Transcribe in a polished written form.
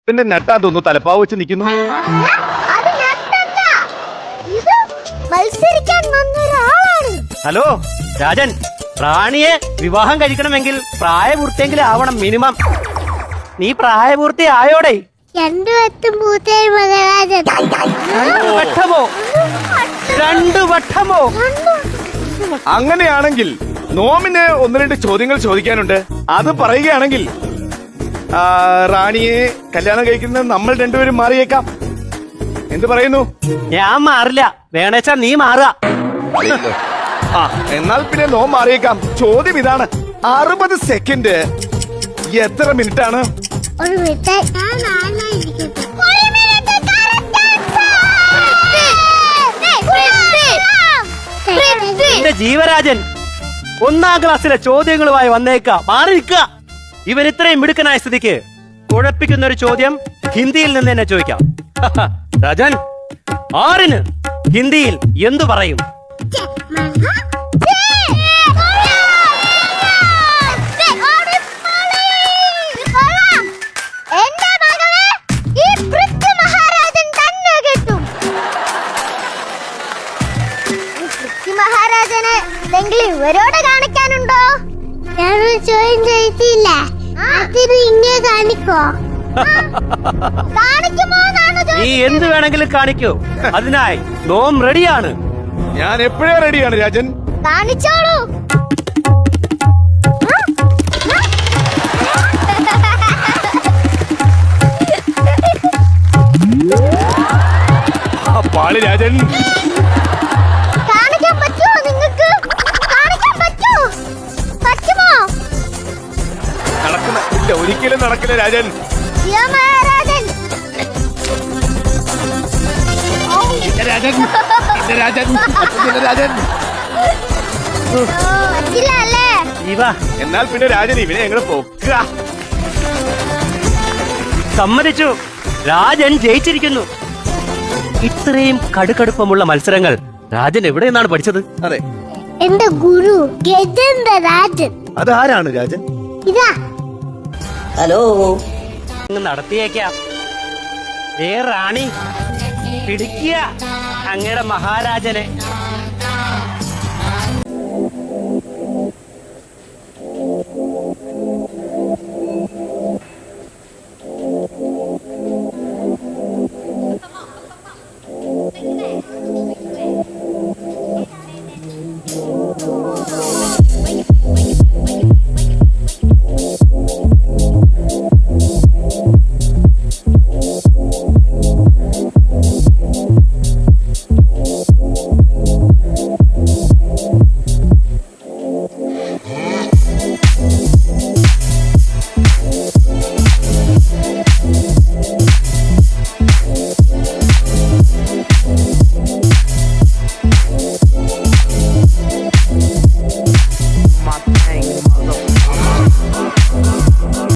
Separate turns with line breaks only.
പിന്നെ നെട്ടാൻ തോന്നുന്നു തലപ്പാവ് വെച്ച് നിൽക്കുന്നു.
അത് നട്ടല്ല. ഇത് മത്സരിക്കാൻ വന്ന ഒരാളാണ്.
ഹലോ രാജൻ, റാണിയെ വിവാഹം കഴിക്കണമെങ്കിൽ പ്രായപൂർത്തിയെങ്കിലും ആവണം മിനിമം. നീ പ്രായപൂർത്തി ആയോടെ?
2 വട്ടം പൂർത്തിയായി മഹാരാജൻ.
2 വട്ടമോ? 2 വട്ടമോ?
അങ്ങനെയാണെങ്കിൽ നോമിന് 1-2 ചോദ്യങ്ങൾ ചോദിക്കാനുണ്ട്. അത് പറയുകയാണെങ്കിൽ റാണിയെ കല്യാണം കഴിക്കുന്നത് നമ്മൾ രണ്ടുപേരും മാറിയേക്കാം. എന്ത് പറയുന്നു?
ഞാൻ മാറില്ല. വേണേച്ചാ നീ മാറുക.
എന്നാൽ പിന്നെ നോം മാറിയേക്കാം. ചോദ്യം ഇതാണ്, 60 സെക്കൻഡ് എത്ര മിനിറ്റ് ആണ്?
1 മിനിറ്റ്.
എന്റെ ജീവരാജൻ, 1-ാം ക്ലാസ്സിലെ ചോദ്യങ്ങളുമായി വന്നേക്കാം. മാറി നിൽക്കുക. ഇവൻ ഇത്രയും മിടുക്കനായ സ്ഥിതിക്ക് കുഴപ്പിക്കുന്ന ഒരു ചോദ്യം ഹിന്ദിയിൽ നിന്ന് തന്നെ ചോദിക്കാം. രാജൻ, 6-ന് ഹിന്ദിയിൽ എന്തു പറയും?
മഹാരാജന് എന്തെങ്കിലും ഇവരോട് കാണിക്കാനുണ്ടോ? ഞാനൊരു ചോദ്യം ചോദിച്ചില്ല, അതിന് ഇങ്ങനെ കാണിക്കോ? കാണിക്കുമോ?
നീ എന്ത് വേണമെങ്കിലും കാണിക്കൂ. അതിനായി നോം റെഡിയാണ്.
ഞാൻ എപ്പോഴേ റെഡിയാണ് രാജൻ.
കാണിച്ചോളൂ.
പാളി രാജൻ.
കാണിക്കാൻ പറ്റുമോ നിങ്ങൾക്ക്? കാണിക്കാൻ പറ്റുമോ? പറ്റുമോ?
ഇല്ല, ഒരിക്കലും നടക്കില്ല രാജൻ.
മഹാരാജൻ,
രാജൻ രാജൻ രാജൻ.
പറ്റില്ല അല്ലേ?
എന്നാൽ പിന്നെ രാജൻ ഇവനെ എങ്ങനെ പൊക്കുക?
സമ്മതിച്ചു. രാജൻ ജയിച്ചിരിക്കുന്നു. ഇത്രയും കടുകടുപ്പമുള്ള മത്സരങ്ങൾ രാജൻ എവിടെ നിന്നാണ് പഠിച്ചത്?
അതെ,
എന്റെ ഗുരു ഗജേന്ദ്രരാജൻ.
അതാരാണ് രാജൻ?
ഇതാ.
ഹലോ,
നടത്തിയേക്കാം. റാണി, പിടിക്കുക അങ്ങയുടെ മഹാരാജനെ.